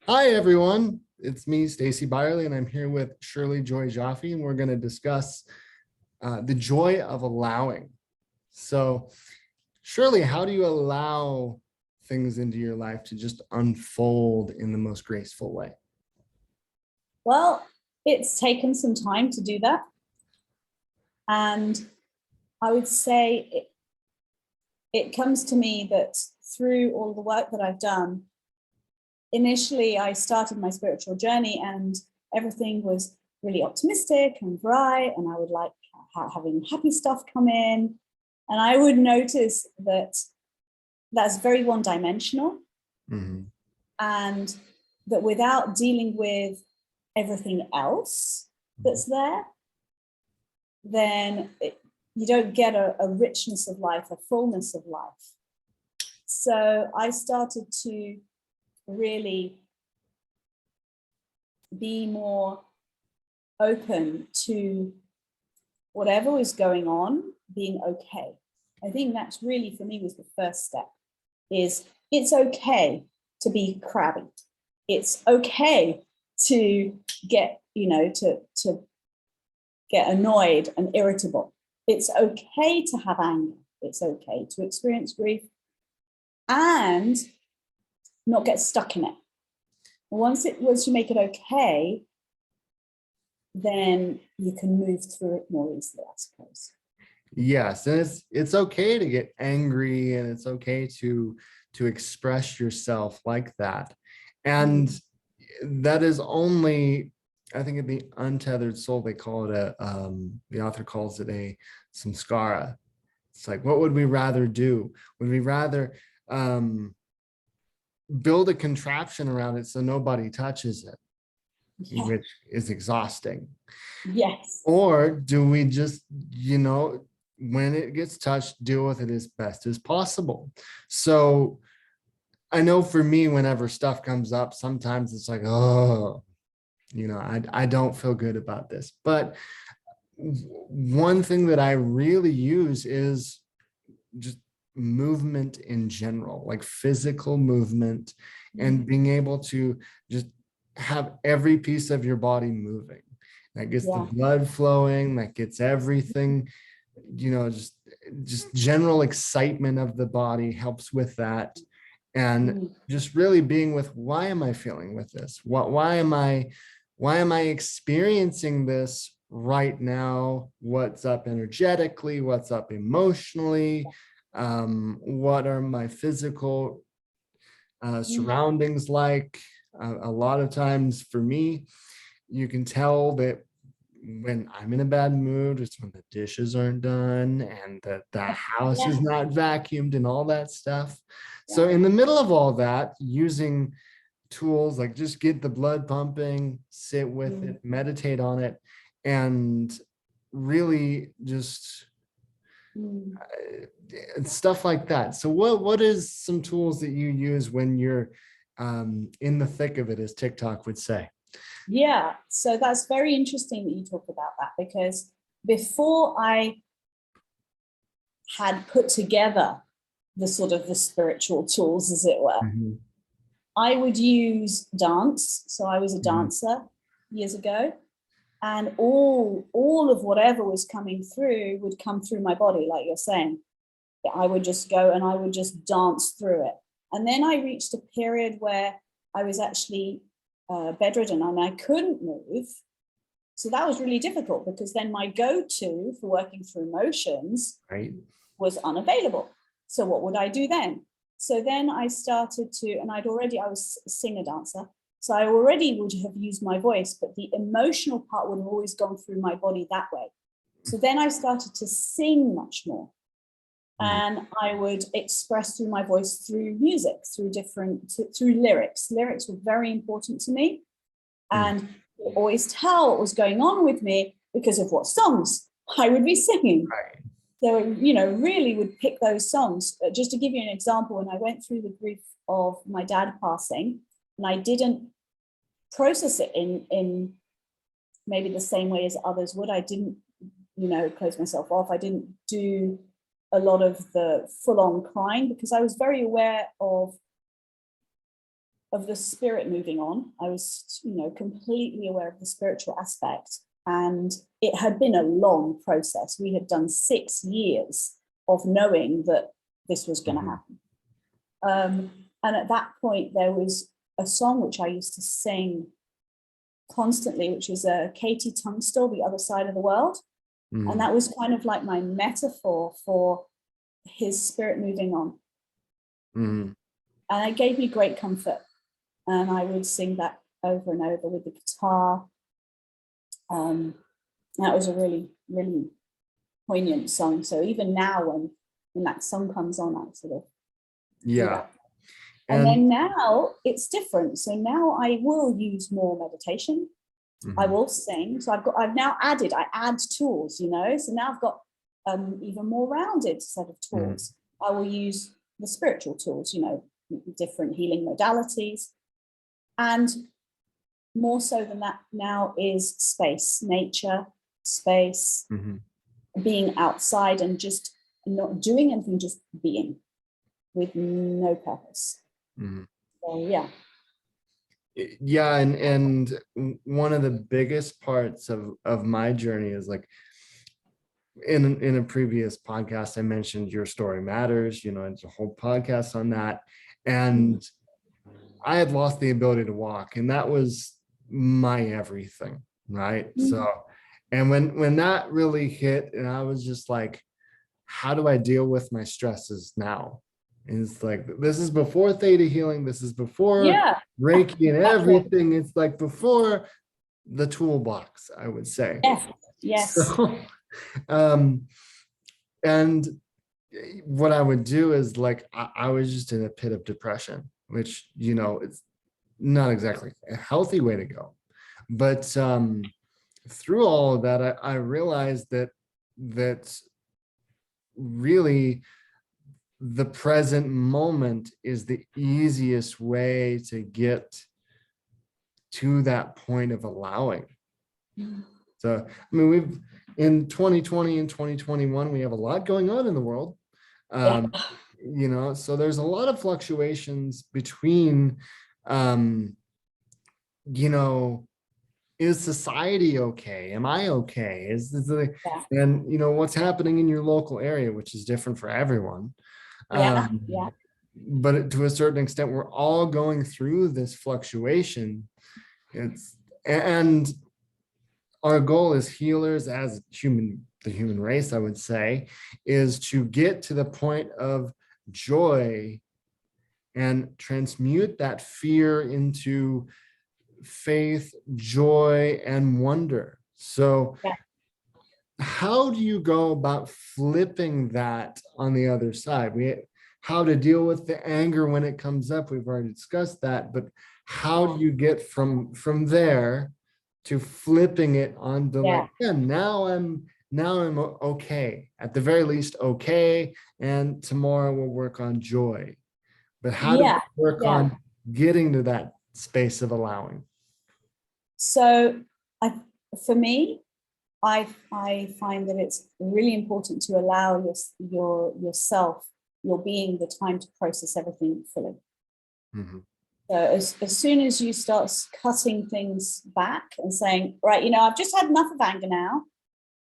Hi, everyone. It's me, Stacey Byerly, and I'm here with Shirley Joy Joffe, and we're going to discuss the joy of allowing. So, Shirley, how do you allow things into your life to just unfold in the most graceful way? Well, it's taken some time to do that. And I would say it comes to me that through all the work that I've done, initially I started my spiritual journey and everything was really optimistic and bright. And I would like having happy stuff come in. And I would notice that that's very one-dimensional. Mhm. And that without dealing with everything else that's there, then you don't get a richness of life, a fullness of life. So I started to really be more open to whatever was going on being okay. I think that's really, for me, was the first step, is it's okay to be crabby. It's okay to get, to get annoyed and irritable. It's okay to have anger. It's okay to experience grief and not get stuck in it. Once you make it okay, then you can move through it more easily, I suppose. Yes, and it's okay to get angry, and it's okay to express yourself like that. And that is only, I think, in the untethered soul, they call it the author calls it a samskara. It's like, what would we rather do? Would we rather build a contraption around it so nobody touches it, Yeah. which is exhausting? Yes. Or do we just, when it gets touched, deal with it as best as possible? So I know for me, whenever stuff comes up, sometimes it's like, oh, I don't feel good about this. But one thing that I really use is just movement in general, like physical movement, and being able to just have every piece of your body moving. That gets the Yeah. blood flowing, that gets everything, just general excitement of the body helps with that. And just really being with, why am I feeling with this? Why am I experiencing this right now? What's up energetically? What's up emotionally? What are my physical surroundings like? A lot of times for me, you can tell that when I'm in a bad mood, it's when the dishes aren't done and that the house is Yeah. not vacuumed and all that stuff. So Yeah. in the middle of all that, using tools like just get the blood pumping, sit with it, meditate on it, and really just stuff like that. So what is some tools that you use when you're in the thick of it, as TikTok would say? Yeah, so that's very interesting that you talk about that, because before I had put together the sort of the spiritual tools, as it were, Mhm. I would use dance. So I was a Mhm. dancer years ago, and all of whatever was coming through would come through my body, like you're saying. I would just go and I would just dance through it. And then I reached a period where I was actually bedridden and I couldn't move. So that was really difficult, because then my go-to for working through emotions Right. was unavailable. So what would I do then? So then I started to, and I was a singer dancer. So I already would have used my voice, but the emotional part would have always gone through my body that way. So then I started to sing much more. Mhm. And I would express through my voice, through music, through lyrics. Lyrics were very important to me. Mhm. And you always tell what was going on with me because of what songs I would be singing. Right. So, really would pick those songs. Just to give you an example, when I went through the grief of my dad passing, and I didn't process it in maybe the same way as others would. I didn't, close myself off. I didn't do a lot of the full-on crying, because I was very aware of of the spirit moving on. I was, completely aware of the spiritual aspect. And it had been a long process. We had done 6 years of knowing that this was going to happen. And at that point, there was a song which I used to sing constantly, which was Katie Tunstall, The Other Side of the World. And that was kind of like my metaphor for his spirit moving on. And it gave me great comfort. And I would sing that over and over with the guitar. That was a really, really poignant song. So even now when that song comes on, I sort of do that. And then now it's different. So now I will use more meditation. I will sing. So I add tools, So now I've got even more rounded set of tools. I will use the spiritual tools, different healing modalities. And more so than that now is space, nature, space, being outside and just not doing anything, just being with no purpose. So yeah, and one of the biggest parts of my journey is like in a previous podcast I mentioned Your Story Matters. It's a whole podcast on that, and I had lost the ability to walk, and that was my everything, right? So, and when that really hit, and I was just like, how do I deal with my stresses now? And it's like, this is before theta healing, this is before Reiki and everything. It's like before the toolbox, I would say. Yes. So, and what I would do is like, I was just in a pit of depression, which, it's not exactly a healthy way to go. But through all of that, I realized that really the present moment is the easiest way to get to that point of allowing. So, I mean, we've in 2020 and 2021, we have a lot going on in the world. So there's a lot of fluctuations between, is society okay? Am I okay? And what's happening in your local area, which is different for everyone. But to a certain extent, we're all going through this fluctuation. And our goal as healers, as the human race, I would say, is to get to the point of joy and transmute that fear into faith, joy, and wonder. So how do you go about flipping that on the other side? How to deal with the anger when it comes up, we've already discussed that, but how do you get from there to flipping it on the now I'm okay, at the very least okay, and tomorrow we'll work on joy. But how do we work on getting to that space of allowing? So for me, I find that it's really important to allow yourself, your being, the time to process everything fully. So as soon as you start cutting things back and saying, right, I've just had enough of anger now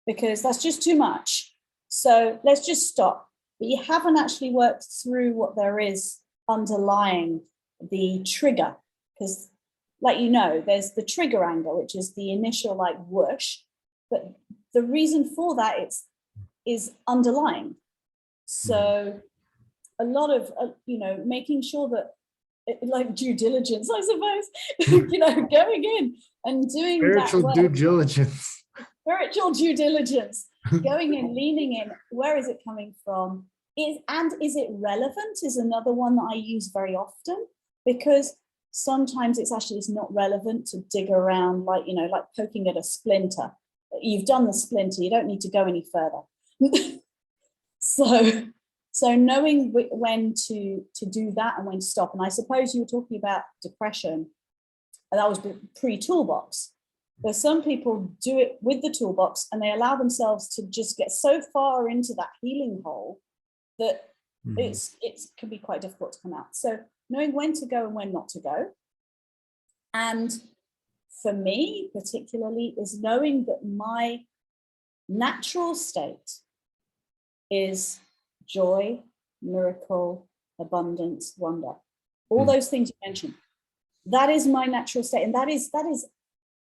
because that's just too much. So let's just stop. But you haven't actually worked through what there is underlying the trigger, because there's the trigger anger, which is the initial like whoosh, but the reason for that is underlying. So a lot of making sure that, like due diligence, I suppose, going in and doing spiritual that due diligence. Spiritual due diligence, going in, leaning in. Where is it coming from? Is it relevant? Is another one that I use very often, because sometimes it's not relevant to dig around like poking at a splinter. You've done the splinter, you don't need to go any further. So knowing when to do that and when to stop. And I suppose you were talking about depression, and that was pre-toolbox. But some people do it with the toolbox and they allow themselves to just get so far into that healing hole that it can be quite difficult to come out. So knowing when to go and when not to go. And for me particularly is knowing that my natural state is joy, miracle, abundance, wonder. All those things you mentioned. That is my natural state. And that is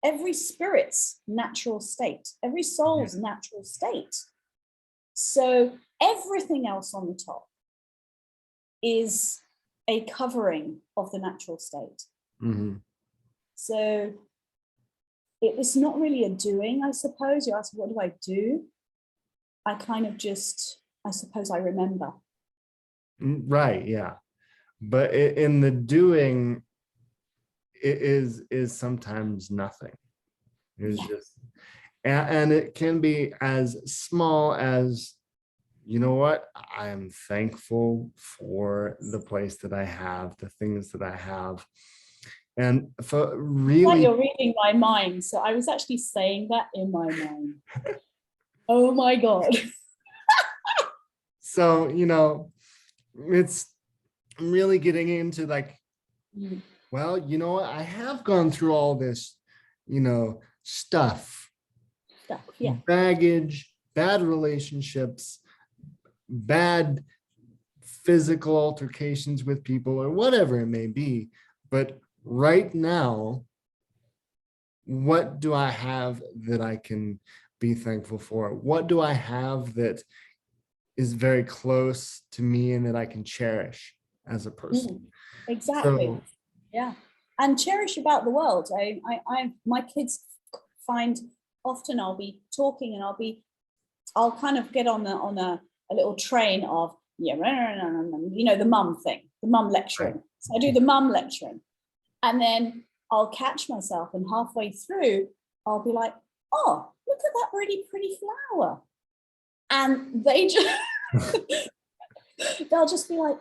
every spirit's natural state, every soul's natural state. So everything else on the top is a covering of the natural state. So it's not really a doing, I suppose. You ask, what do I do? I kind of just, I suppose I remember. Right, yeah. But in the doing, it is sometimes nothing. It's just, and it can be as small as, you know what, I am thankful for the place that I have, the things that I have. And for really, like you're reading my mind. So I was actually saying that in my mind. Oh my God. So, you know, it's really getting into like, well, you know, I have gone through all this, you know, stuff, baggage, bad relationships, bad physical altercations with people or whatever it may be. But right now, what do I have that I can be thankful for? What do I have that is very close to me and that I can cherish as a person? Exactly. So, yeah. And cherish about the world. My kids find often I'll be talking and I'll kind of get on a little train of, you know, the mum thing, the mum lecturing. So I do the mum lecturing. And then I'll catch myself and halfway through, I'll be like, oh, look at that really pretty flower. And they just, they'll just be like,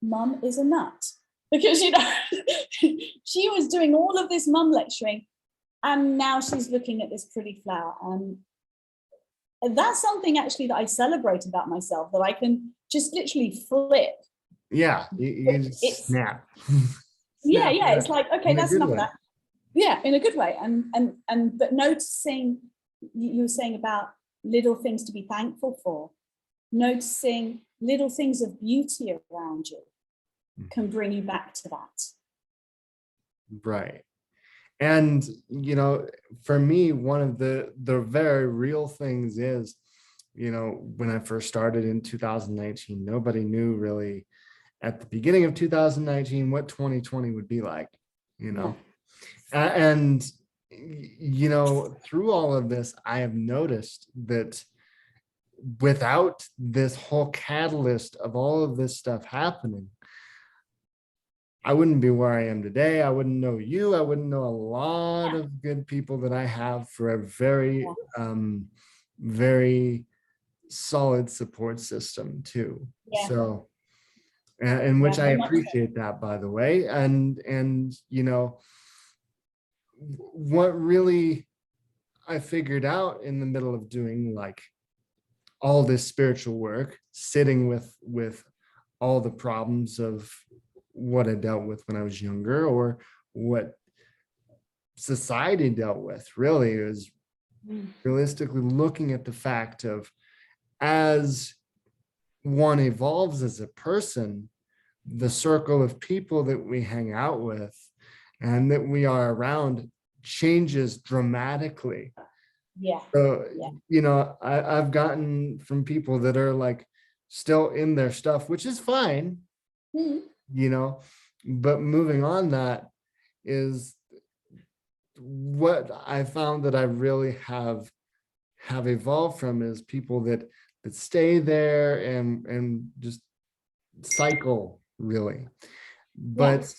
Mum is a nut. Because, you know, she was doing all of this mum lecturing and now she's looking at this pretty flower. And that's something actually that I celebrate about myself, that I can just literally flip. Yeah, you just snap. Yeah, it's like, okay, that's enough of that. Yeah, in a good way. And but noticing, you were saying about little things to be thankful for, noticing little things of beauty around you can bring you back to that. Right. And, you know, for me, one of the very real things is, you know, when I first started in 2019, nobody knew really at the beginning of 2019 what 2020 would be like, you know. And, you know, through all of this, I have noticed that without this whole catalyst of all of this stuff happening, I wouldn't be where I am today. I wouldn't know you. I wouldn't know a lot of good people that I have for a very, very solid support system too. So, and which I appreciate that, by the way. And, you know, what really I figured out in the middle of doing like all this spiritual work, sitting with all the problems of what I dealt with when I was younger, or what society dealt with, really is realistically looking at the fact of, as one evolves as a person, the circle of people that we hang out with and that we are around changes dramatically. So, you know, I've gotten from people that are like still in their stuff, which is fine, you know, but moving on, that is what I found that I really have evolved from, is people that stay there and just cycle, really. But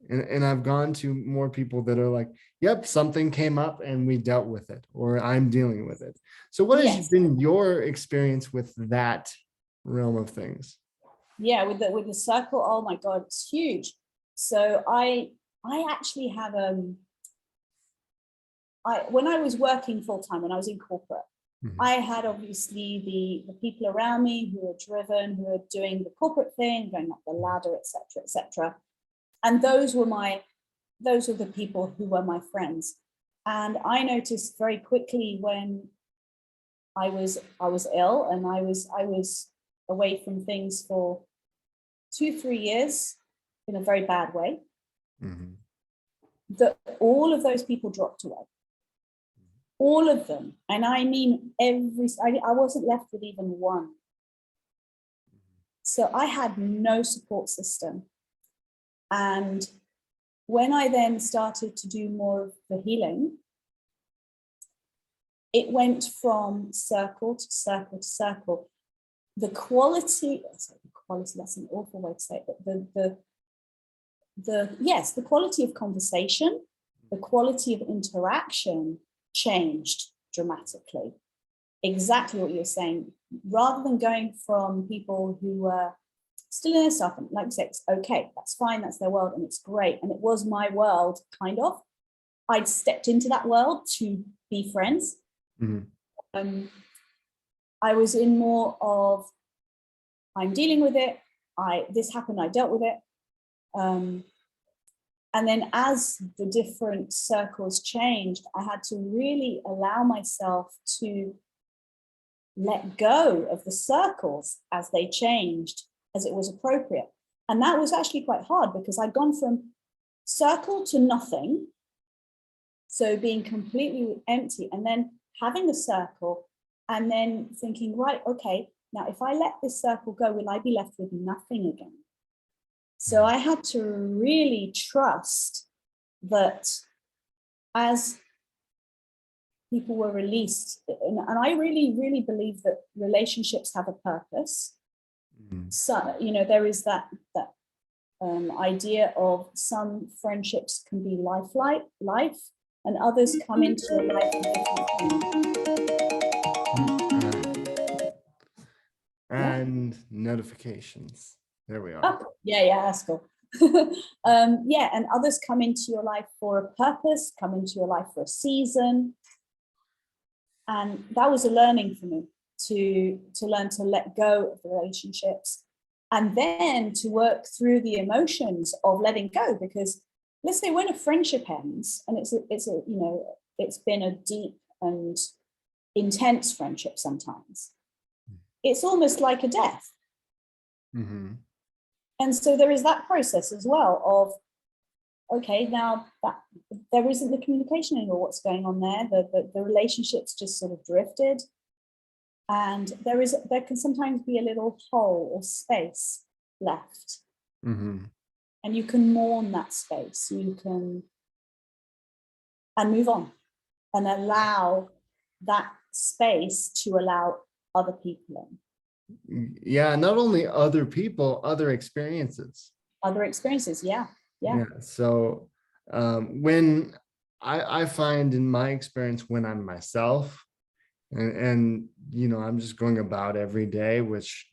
and I've gone to more people that are like, yep, something came up and we dealt with it, or I'm dealing with it. So what has been your experience with that realm of things? Yeah, with the circle, oh my God, it's huge. So I actually have when I was working full time, when I was in corporate, I had obviously the people around me who were driven, who were doing the corporate thing, going up the ladder, etc., etc. And those were the people who were my friends. And I noticed very quickly when I was ill and I was away from things for 2-3 years in a very bad way, that all of those people dropped away. All of them. And I mean, I wasn't left with even one. So I had no support system. And when I then started to do more of the healing, it went from circle to circle to circle. The quality, that's an awful way to say it, but the quality of conversation, the quality of interaction changed dramatically. Exactly what you're saying. Rather than going from people who were still in their stuff, and like you say, it's okay, that's fine, that's their world, and it's great. And it was my world, kind of. I'd stepped into that world to be friends. I was in more of, I'm dealing with it. This happened, I dealt with it. And then as the different circles changed, I had to really allow myself to let go of the circles as they changed, as it was appropriate. And that was actually quite hard because I'd gone from circle to nothing. So being completely empty, and then having a circle, and then thinking, right, okay, now if I let this circle go, will I be left with nothing again? So I had to really trust that as people were released, and I really, really believe that relationships have a purpose. So, there is that idea of some friendships can be life, and others come into your life in different things. And notifications. There we are. Oh, yeah, that's cool. And others come into your life for a purpose, come into your life for a season. And that was a learning for me to learn to let go of the relationships and then to work through the emotions of letting go. Because let's say when a friendship ends, and it's been a deep and intense friendship sometimes, it's almost like a death. And so there is that process as well of, okay, now that there isn't the communication anymore, what's going on there? The relationships just sort of drifted. And there can sometimes be a little hole or space left. And you can mourn that space. And move on and allow that space to allow other people in. Yeah, not only other people, other experiences. Yeah. So when I find in my experience, when I'm myself and I'm just going about every day, which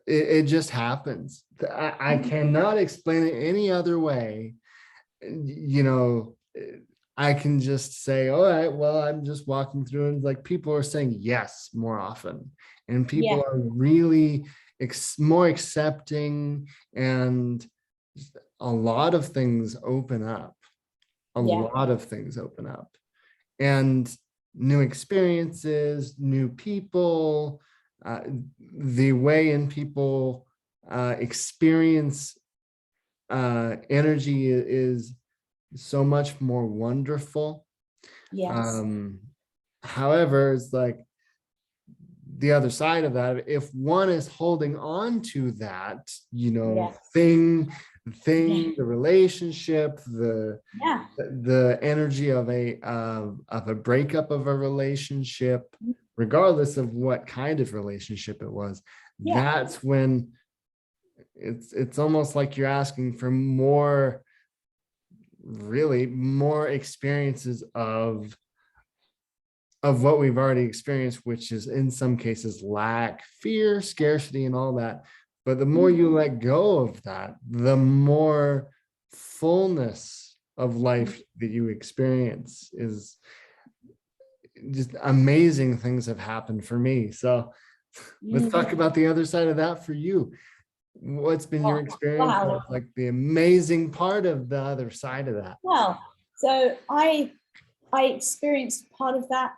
it just happens. I cannot explain it any other way. I can just say, all right, well, I'm just walking through, and like people are saying yes more often, and people are really more accepting, and a lot of things open up. Lot of things open up, and new experiences, new people, the way in people experience energy is so much more wonderful. Yes. However, it's like the other side of that, if one is holding on to that, thing, the relationship, the energy of a breakup of a relationship, regardless of what kind of relationship it was, that's when it's almost like you're asking for more experiences of what we've already experienced, which is in some cases lack, fear, scarcity, and all that. But the more you let go of that, the more fullness of life that you experience just amazing things have happened for me. So let's talk about the other side of that for you. What's been your Oh, experience? wow. What's like the amazing part of the other side of that? Well, so I experienced part of that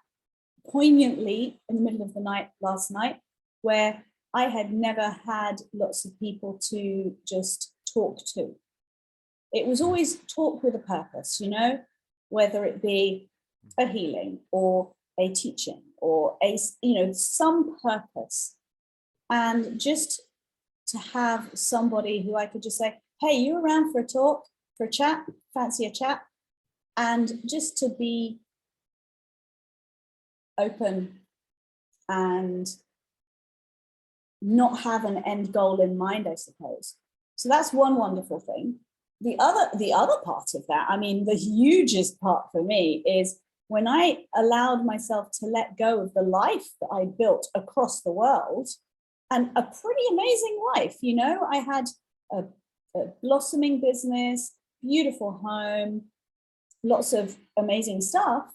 poignantly in the middle of the night last night, where I had never had lots of people to just talk to. It was always talk with a purpose, you know, whether it be a healing or a teaching or a, you know, some purpose. And just to have somebody who I could just say, hey, you around for a talk, for a chat, fancy a chat? And just to be open and not have an end goal in mind, I suppose. So that's one wonderful thing. The other part of that, I mean, the hugest part for me is when I allowed myself to let go of the life that I built across the world, and a pretty amazing life. You know, I had a blossoming business, beautiful home, lots of amazing stuff.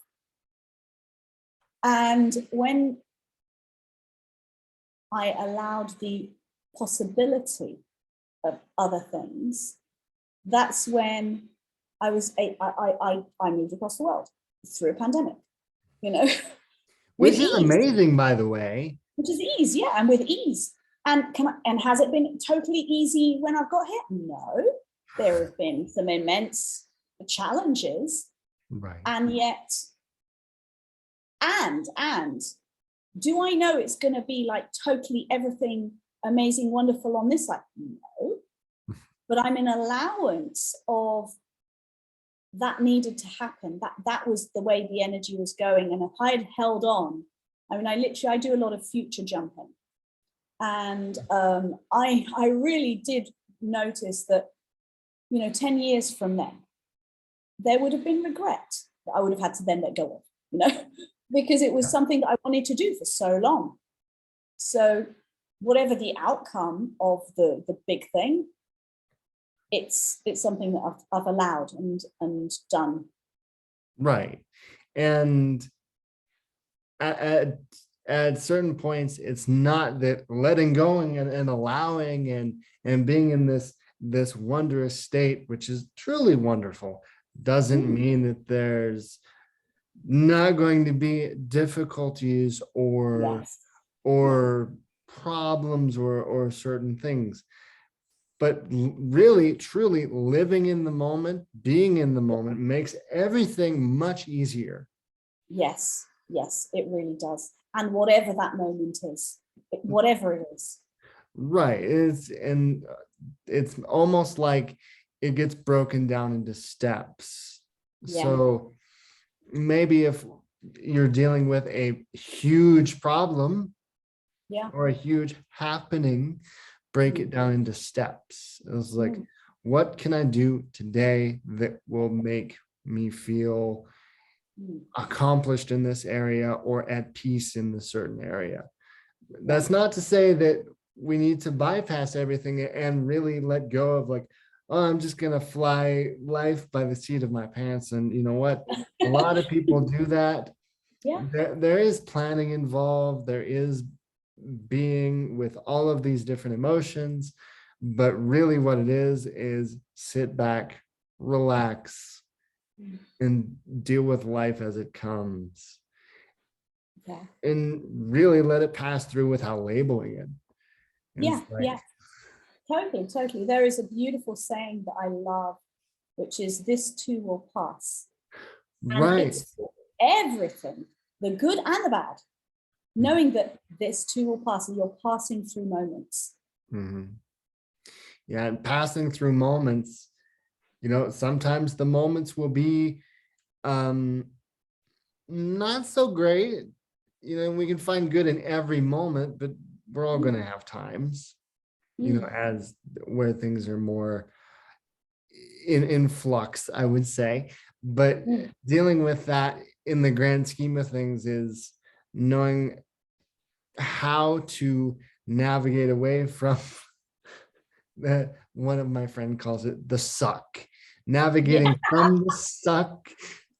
And when I allowed the possibility of other things, that's when I moved across the world through a pandemic, you know, Which with is ease. amazing, by the way. Which is ease, yeah, and with ease. And has it been totally easy when I've got here? No, there have been some immense challenges, Right. and yet, and do I know it's going to be like totally everything amazing, wonderful on this side? No, but I'm in allowance of that needed to happen. That was the way the energy was going, and if I had held on, I mean, I do a lot of future jumping, and I really did notice that, you know, 10 years from then, there would have been regret that I would have had to then let go of, you know, because it was something that I wanted to do for so long. So whatever the outcome of the big thing, it's something that I've allowed and done. Right. And at certain points, it's not that letting go and allowing and being in this wondrous state, which is truly wonderful, doesn't mean that there's not going to be difficulties Yes. or problems or certain things. But really, truly living in the moment, being in the moment makes everything much easier. Yes, yes, it really does. And whatever that moment is, whatever it is. Right. It's almost like it gets broken down into steps. Yeah. So maybe if you're dealing with a huge problem, Yeah. or a huge happening, break it down into steps. It was like, what can I do today that will make me feel accomplished in this area or at peace in this certain area? That's not to say that we need to bypass everything and really let go of like, oh, I'm just going to fly life by the seat of my pants. And you know what? A lot of people do that. Yeah. There is planning involved. There is being with all of these different emotions, but really what it is sit back, relax, and deal with life as it comes. Yeah. And really let it pass through without labeling it. Yeah. Yeah. Totally. There is a beautiful saying that I love, which is this too will pass. And right. It's for everything, the good and the bad, knowing that this too will pass and you're passing through moments. Yeah, and passing through moments, you know, sometimes the moments will be not so great. You know, we can find good in every moment, but we're all going to have times, you know, as where things are more in flux, I would say. But dealing with that in the grand scheme of things is knowing how to navigate away from one of my friend calls it the suck, navigating from the suck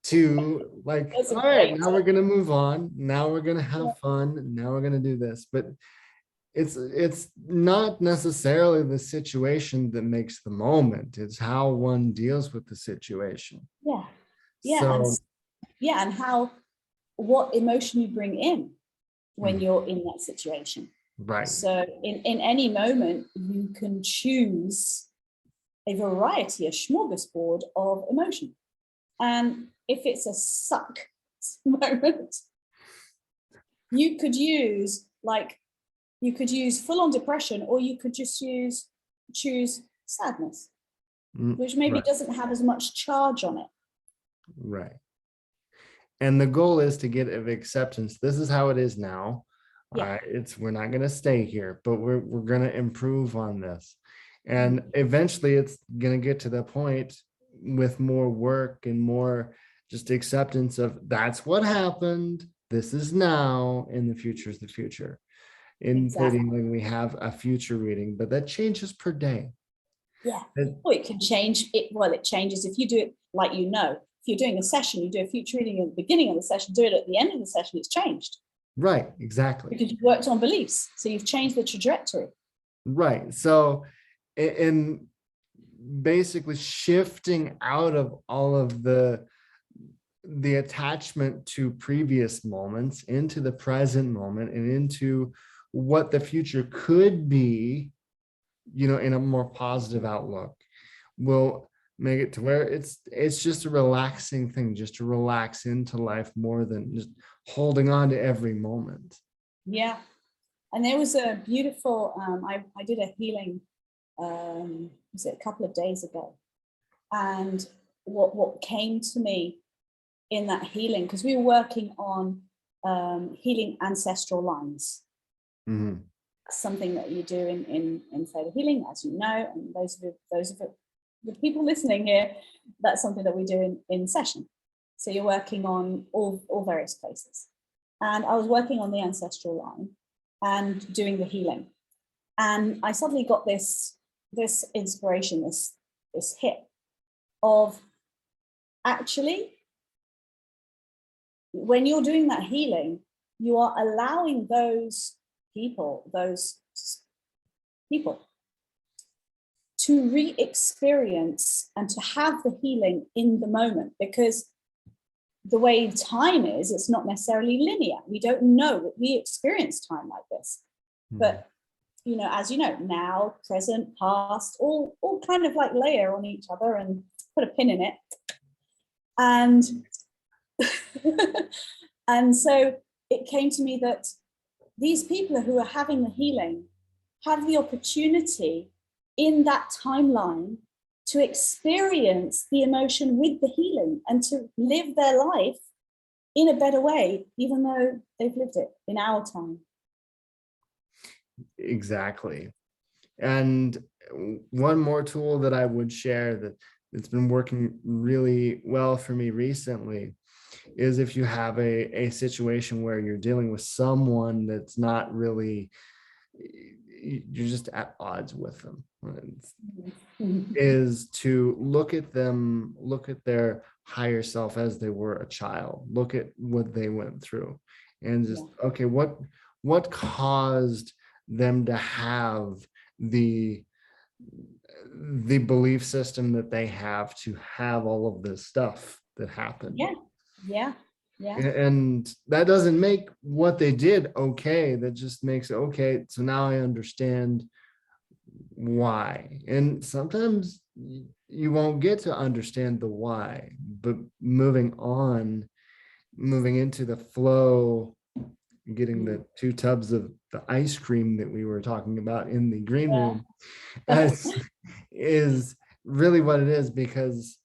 to like, That's a all right, great now we're going to move on. Now we're going to have fun. Now we're going to do this. But it's not necessarily the situation that makes the moment. It's how one deals with the situation. yeah, yeah, and So, yeah, and how what emotion you bring in when mm, you're in that situation. right, So in any moment, you can choose a variety, a smorgasbord of emotion. And if it's a suck moment, you could use full on depression, or you could just choose sadness, which maybe right, doesn't have as much charge on it. right. And the goal is to get of acceptance. This is how it is now. Yeah. We're not going to stay here, but we're going to improve on this. And eventually it's going to get to the point with more work and more just acceptance of that's what happened. This is now, and the future is the future. Exactly. Including when we have a future reading, but that changes per day. Yeah. And- Well, it can change it. Well, it changes if you do it like, if you're doing a session, you do a future reading at the beginning of the session, do it at the end of the session, it's changed. right, exactly. Because you've worked on beliefs. So you've changed the trajectory. Right. So, in basically shifting out of all of the attachment to previous moments into the present moment and into what the future could be, in a more positive outlook, will make it to where it's just a relaxing thing, just to relax into life more than just holding on to every moment. Yeah. And there was a beautiful, I did a healing, was it a couple of days ago? And what came to me in that healing, because we were working on healing ancestral lines. Mm-hmm. Something that you do in theta healing, as you know, and those of the people listening here, that's something that we do in session. So you're working on all various places. And I was working on the ancestral line and doing the healing. And I suddenly got this inspiration, this hit of, actually, when you're doing that healing, you are allowing those people to re-experience and to have the healing in the moment, because the way time is, it's not necessarily linear. We don't know that we experience time like this. Mm-hmm. But as you know, now, present, past, all kind of like layer on each other and put a pin in it. And and so it came to me that these people who are having the healing have the opportunity in that timeline to experience the emotion with the healing and to live their life in a better way, even though they've lived it in our time. Exactly. And one more tool that I would share that's been working really well for me recently is if you have a situation where you're dealing with someone that's not really, you're just at odds with them, is to look at their higher self as they were a child, look at what they went through, and just, okay, what caused them to have the belief system that they have to have all of this stuff that happened. Yeah. And that doesn't make what they did okay. That just makes it okay. So now I understand why. And sometimes you won't get to understand the why, but moving into the flow, getting the 2 tubs of the ice cream that we were talking about in the green room is really what it is, because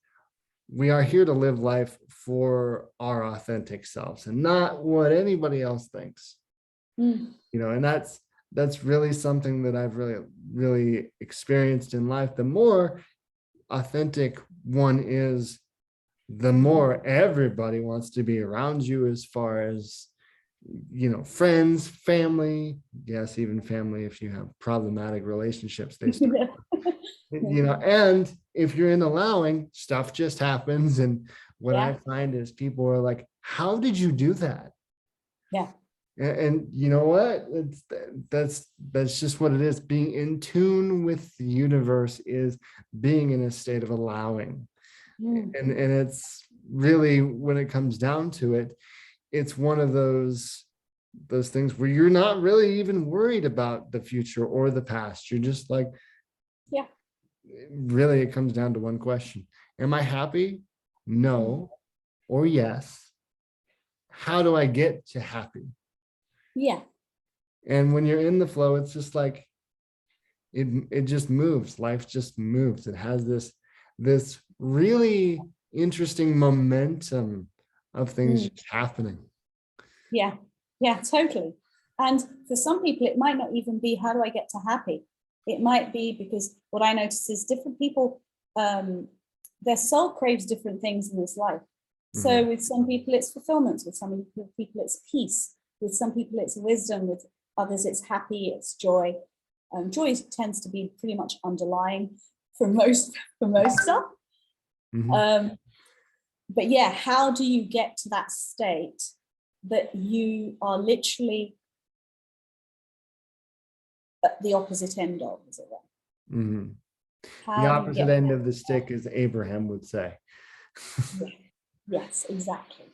we are here to live life for our authentic selves and not what anybody else thinks. And that's really something that I've really experienced in life. The more authentic one is, the more everybody wants to be around you, as far as friends, family, yes, even family, if you have problematic relationships, they start and if you're in allowing, stuff just happens, and what I find is people are like, how did you do that? Yeah. And you know what? That's just what it is. Being in tune with the universe is being in a state of allowing. And it's really, when it comes down to it, it's one of those things where you're not really even worried about the future or the past. You're just like, yeah, really, it comes down to one question. Am I happy? No or yes. How do I get to happy? yeah, And when you're in the flow, it's just like it just moves. Life just moves. It has this really interesting momentum of things just happening. yeah, yeah, totally. And for some people, it might not even be, how do I get to happy? It might be because what I notice is different people, their soul craves different things in this life. So with some people, it's fulfillment. With some people, it's peace. With some people, it's wisdom. With others, it's happy, it's joy. Joy tends to be pretty much underlying for most stuff. But yeah, how do you get to that state that you are literally at the opposite end of, is it right? The opposite end of the stick, as Abraham would say. Yes, exactly.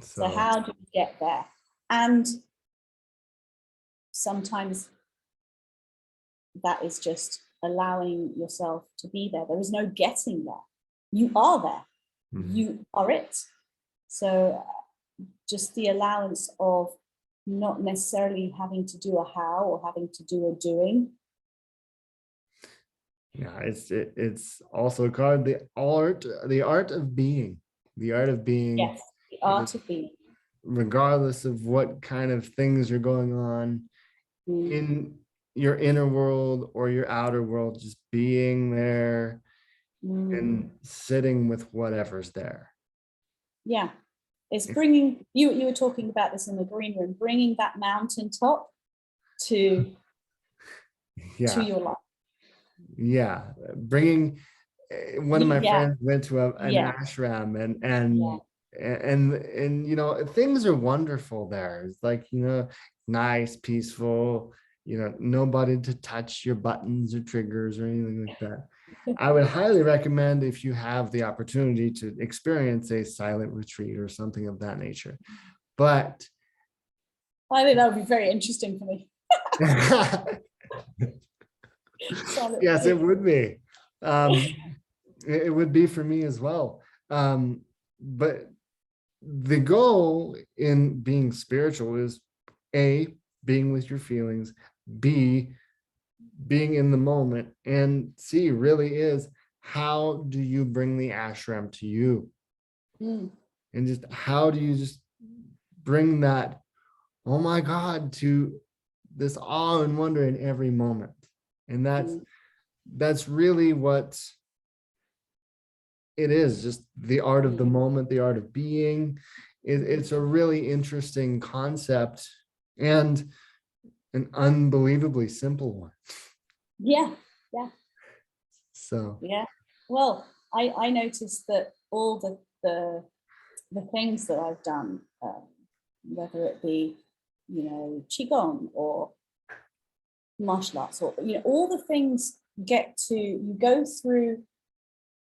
So how do you get there? And sometimes that is just allowing yourself to be there. There is no getting there. You are there. You are it. So just the allowance of not necessarily having to do a how or having to do a doing. Yeah, it's also called the art of being. The art of being. Yes, the art of being. Regardless of what kind of things are going on in your inner world or your outer world, just being there and sitting with whatever's there. Yeah, it's bringing, you were talking about this in the green room, bringing that mountaintop to your life. Yeah, bringing, one of my friends went to an ashram, and you know, things are wonderful there. It's like, you know, nice, peaceful, you know, nobody to touch your buttons or triggers or anything like that. I would highly recommend, if you have the opportunity, to experience a silent retreat or something of that nature. But I think that would be very interesting for me. Yes, it would be. It would be for me as well. But the goal in being spiritual is A, being with your feelings, B, being in the moment, and C really is, how do you bring the ashram to you? And just how do you just bring that, oh my God, to this awe and wonder in every moment? And that's really what it is, just the art of the moment, the art of being. It's a really interesting concept and an unbelievably simple one. Yeah. So yeah. Well, I noticed that all the things that I've done, whether it be, you know, qigong or martial arts, or, you know, all the things you go through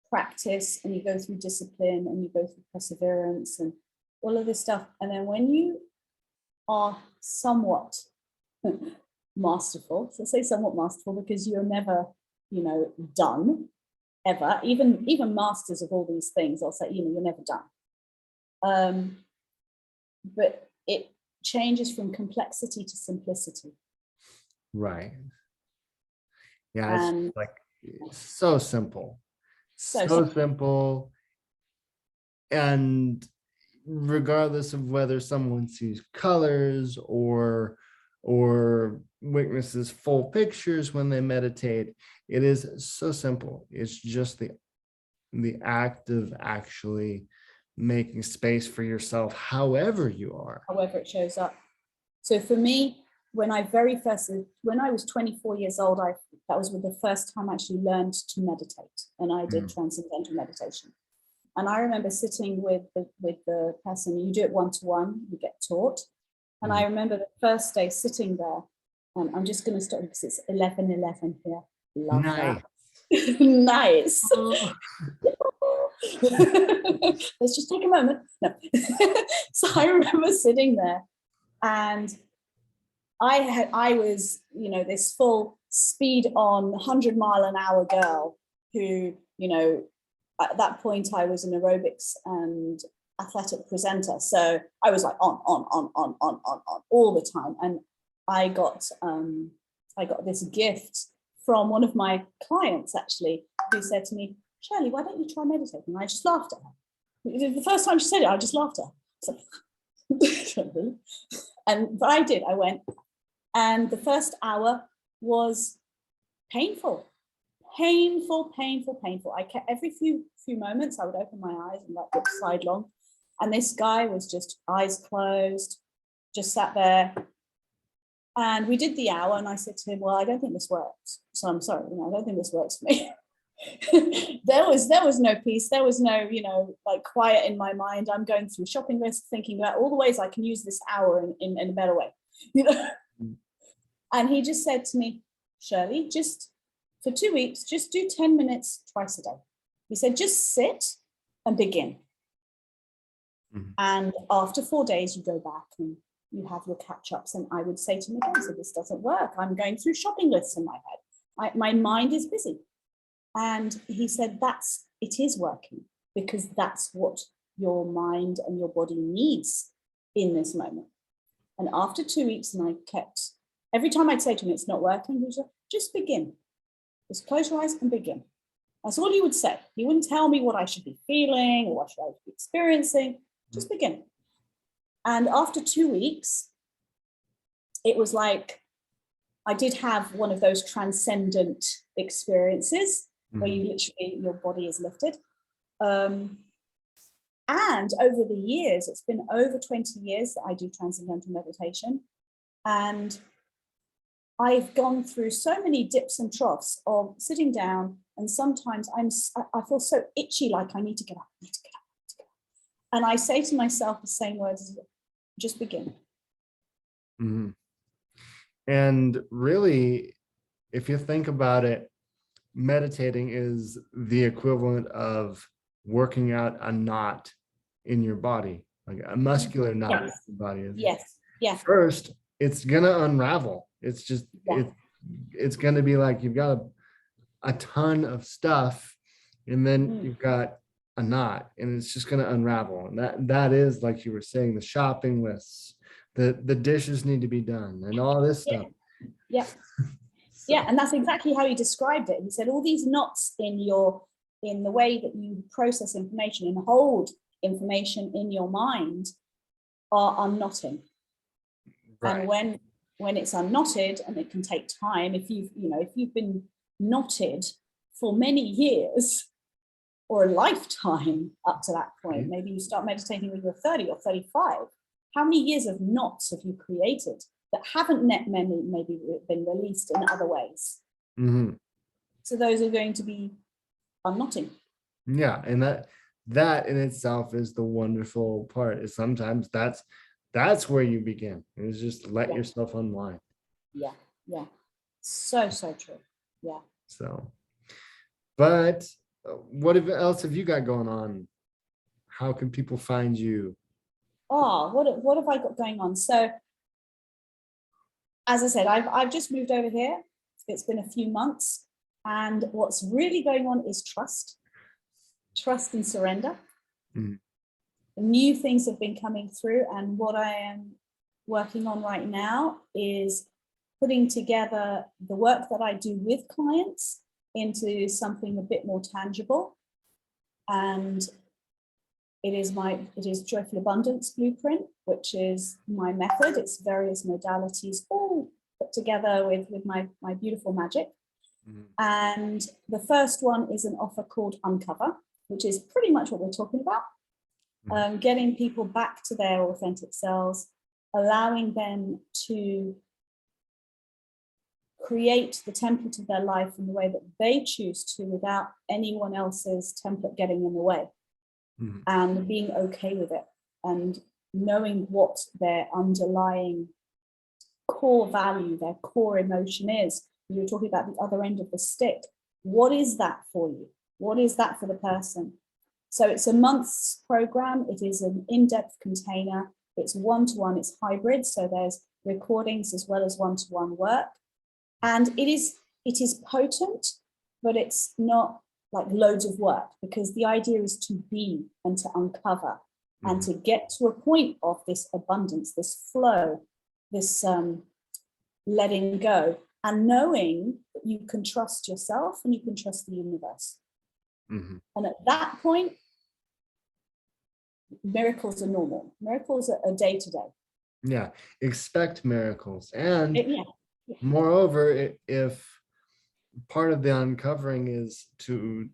practice, and you go through discipline, and you go through perseverance and all of this stuff. And then when you are somewhat masterful, so say somewhat masterful, because you're never, you know, done ever, even masters of all these things, I'll say, you know, you're never done. But it changes from complexity to simplicity. right. Yeah, it's like so simple. So simple. And regardless of whether someone sees colors or witnesses full pictures when they meditate, it is so simple. It's just the act of actually making space for yourself, however you are, however it shows up. So for me, when I was 24 years old, that was the first time I actually learned to meditate, and I did transcendental meditation. And I remember sitting with the person, you do it one-to-one, you get taught. And I remember the first day sitting there, and I'm just going to stop because it's 11:11 here. Love Nice. that. Nice. Oh. Let's just take a moment. No. So I remember sitting there, and I was, you know, this full speed on 100-mile-an-hour girl who, you know, at that point I was an aerobics and athletic presenter. So I was like on all the time. And I got this gift from one of my clients actually, who said to me, Shirley, why don't you try meditating? And I just laughed at her. The first time she said it, I just laughed at her. So, but I did, I went. And the first hour was painful. I kept every few moments I would open my eyes and like look sidelong. And this guy was just eyes closed, just sat there. And we did the hour, and I said to him, well, I don't think this works. So I'm sorry, you know, I don't think this works for me. there was no peace. There was no, you know, like quiet in my mind. I'm going through shopping lists, thinking about all the ways I can use this hour in a better way, you know. And he just said to me, Shirley, just for 2 weeks, just do 10 minutes twice a day. He said, just sit and begin. And after 4 days, you go back and you have your catch-ups. And I would say to him again, so this doesn't work. I'm going through shopping lists in my head. My mind is busy. And he said, it is working, because that's what your mind and your body needs in this moment. And after 2 weeks, and I kept, every time I'd say to him, it's not working, he was like, just begin. Just close your eyes and begin. That's all he would say. He wouldn't tell me what I should be feeling or what should I be experiencing. Just begin. And after 2 weeks, it was like I did have one of those transcendent experiences where you literally, your body is lifted. And over the years, it's been over 20 years that I do transcendental meditation. And I've gone through so many dips and troughs of sitting down, and sometimes I feel so itchy, like I need to get up, And I say to myself the same words, just begin. Mm-hmm. And really, if you think about it, meditating is the equivalent of working out a knot in your body, like a muscular knot in your body. Yes. Yeah. First, it's gonna unravel. It's just it's gonna be like you've got a ton of stuff, and then you've got a knot, and it's just gonna unravel. And that is, like you were saying, the shopping lists, the dishes need to be done, and all this stuff. Yeah. Yeah, and that's exactly how he described it. He said all these knots in the way that you process information and hold information in your mind are unknotting. Right. And when it's unknotted, and it can take time, if you've been knotted for many years or a lifetime up to that point, maybe you start meditating when you're 30 or 35, how many years of knots have you created that haven't maybe been released in other ways? So those are going to be unknotting. Yeah, and that in itself is the wonderful part. Is sometimes that's where you begin. Is just let yourself unwind. Yeah. So true. Yeah. So, but what else have you got going on? How can people find you? Oh, what have I got going on? So, as I said, I've just moved over here. It's been a few months, and what's really going on is trust and surrender. New things have been coming through, and what I am working on right now is putting together the work that I do with clients into something a bit more tangible. And it is Joyful Abundance Blueprint, which is my method. It's various modalities all put together with my beautiful magic. And the first one is an offer called Uncover, which is pretty much what we're talking about. Getting people back to their authentic selves, allowing them to create the template of their life in the way that they choose to, without anyone else's template getting in the way. and being okay with it, and knowing what their underlying core value, their core emotion is. You were talking about the other end of the stick. What is that for you? What is that for the person? So it's a month's program. It is an in-depth container. It's one-to-one, it's hybrid. So there's recordings as well as one-to-one work. And it is potent, but it's not like loads of work, because the idea is to be and to uncover and to get to a point of this abundance, this flow, this letting go, and knowing that you can trust yourself and you can trust the universe. And at that point, miracles are normal. Miracles are day to day. Yeah, expect miracles. And Yeah. moreover, if part of the uncovering is to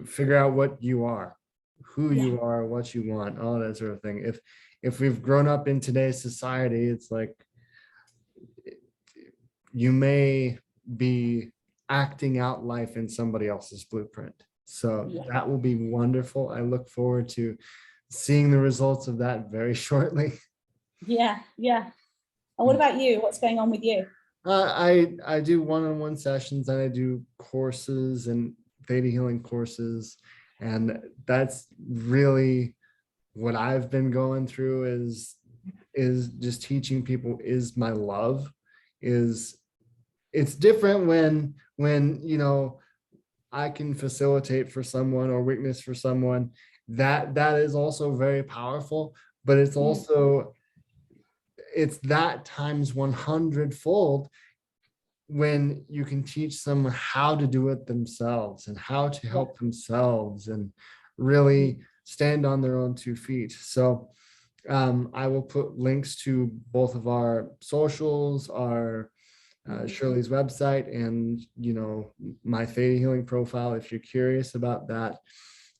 figure out what you are, who you are, what you want, all that sort of thing. If we've grown up in today's society, it's like you may be acting out life in somebody else's blueprint. So that will be wonderful. I look forward to seeing the results of that very shortly. Yeah. And what about you? What's going on with you? I do one-on-one sessions, and I do courses and theta healing courses, and that's really what I've been going through is just teaching people is my love. It's different when I can facilitate for someone or witness for someone. That is also very powerful, but it's also it's that times 100-fold when you can teach someone how to do it themselves and how to help themselves and really stand on their own 2 feet. So I will put links to both of our socials, our Shirley's website, and my theta healing profile if you're curious about that.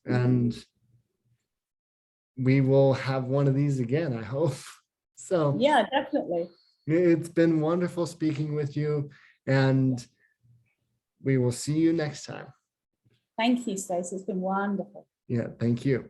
And we will have one of these again, I hope. So yeah, definitely. It's been wonderful speaking with you, and we will see you next time. Thank you, Stacey. It's been wonderful. Yeah, thank you.